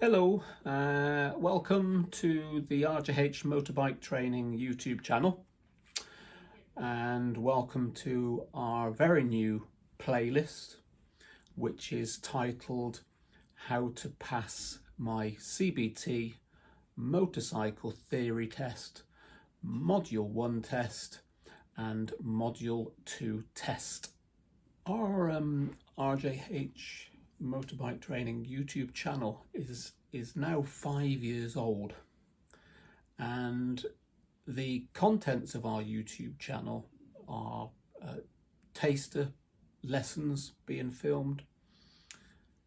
Hello, welcome to the RJH Motorbike Training YouTube channel, and welcome to our very new playlist, which is titled How to Pass My CBT Motorcycle Theory Test, Module 1 Test and Module 2 Test. Our RJH Motorbike Training YouTube channel is now 5 years old, and the contents of our YouTube channel are taster lessons being filmed,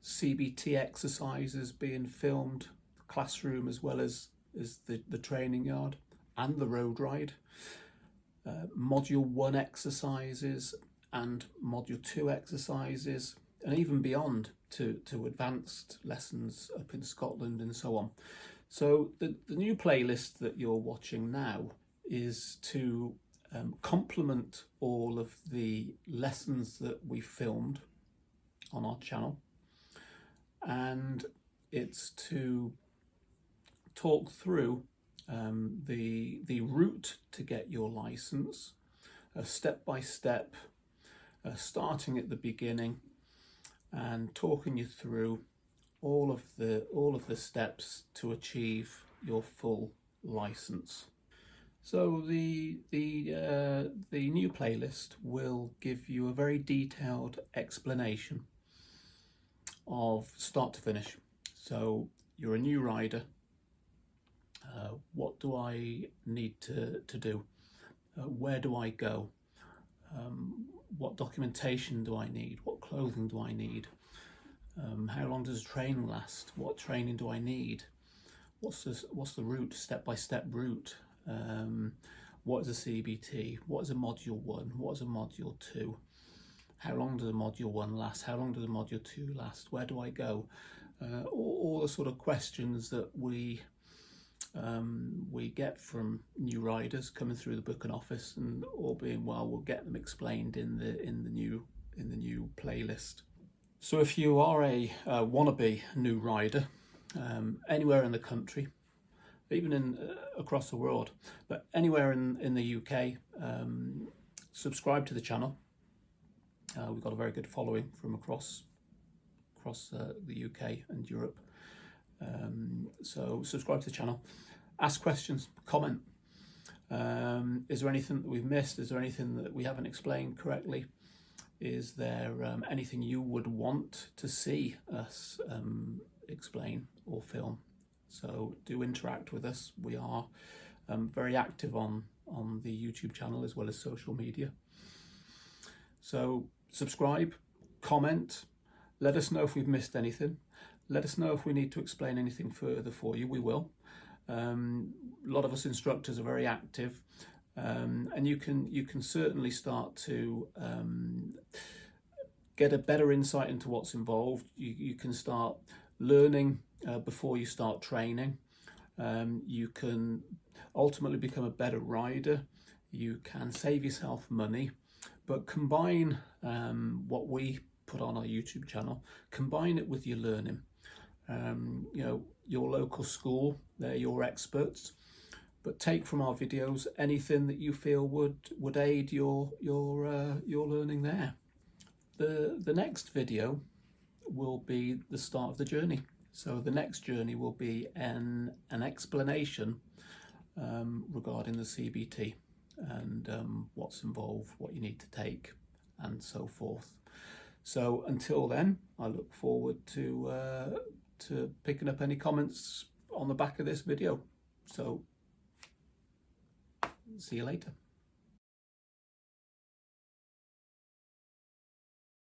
CBT exercises being filmed, classroom as well as the training yard and the road ride, module 1 exercises and module 2 exercises, and even beyond to advanced lessons up in Scotland and so on. So the new playlist that you're watching now is to complement all of the lessons that we filmed on our channel, and it's to talk through the route to get your license, step by step, starting at the beginning and talking you through all of the steps to achieve your full license. So the new playlist will give you a very detailed explanation of start to finish. So you're a new rider. What do I need to do? Where do I go? What documentation do I need? What clothing do I need? How long does training last? What training do I need? What's the route, step-by-step route? What is a CBT? What is a module 1? What is a module 2? How long does a module 1 last? How long does a module 2 last? Where do I go? All the sort of questions that we get from new riders coming through the booking office, and all being well, we'll get them explained in the new playlist. So if you are a wannabe new rider, anywhere in the country, even across the world, but anywhere in the UK, subscribe to the channel. We've got a very good following from across the UK and Europe. So subscribe to the channel, ask questions, comment. Is there anything that we've missed? Is there anything that we haven't explained correctly? Is there anything you would want to see us explain or film? So do interact with us. We are very active on the YouTube channel as well as social media. So subscribe, comment, let us know if we've missed anything. Let us know if we need to explain anything further for you. We will. A lot of us instructors are very active, and you can certainly start to get a better insight into what's involved. You can start learning before you start training. You can ultimately become a better rider. You can save yourself money, but combine what we put on our YouTube channel, combine it with your learning. Your local school, they're your experts, but take from our videos anything that you feel would aid your learning there. The next video will be the start of the journey. So the next journey will be an explanation regarding the CBT and what's involved, what you need to take, and so forth. So until then, I look forward to picking up any comments on the back of this video. So see you later.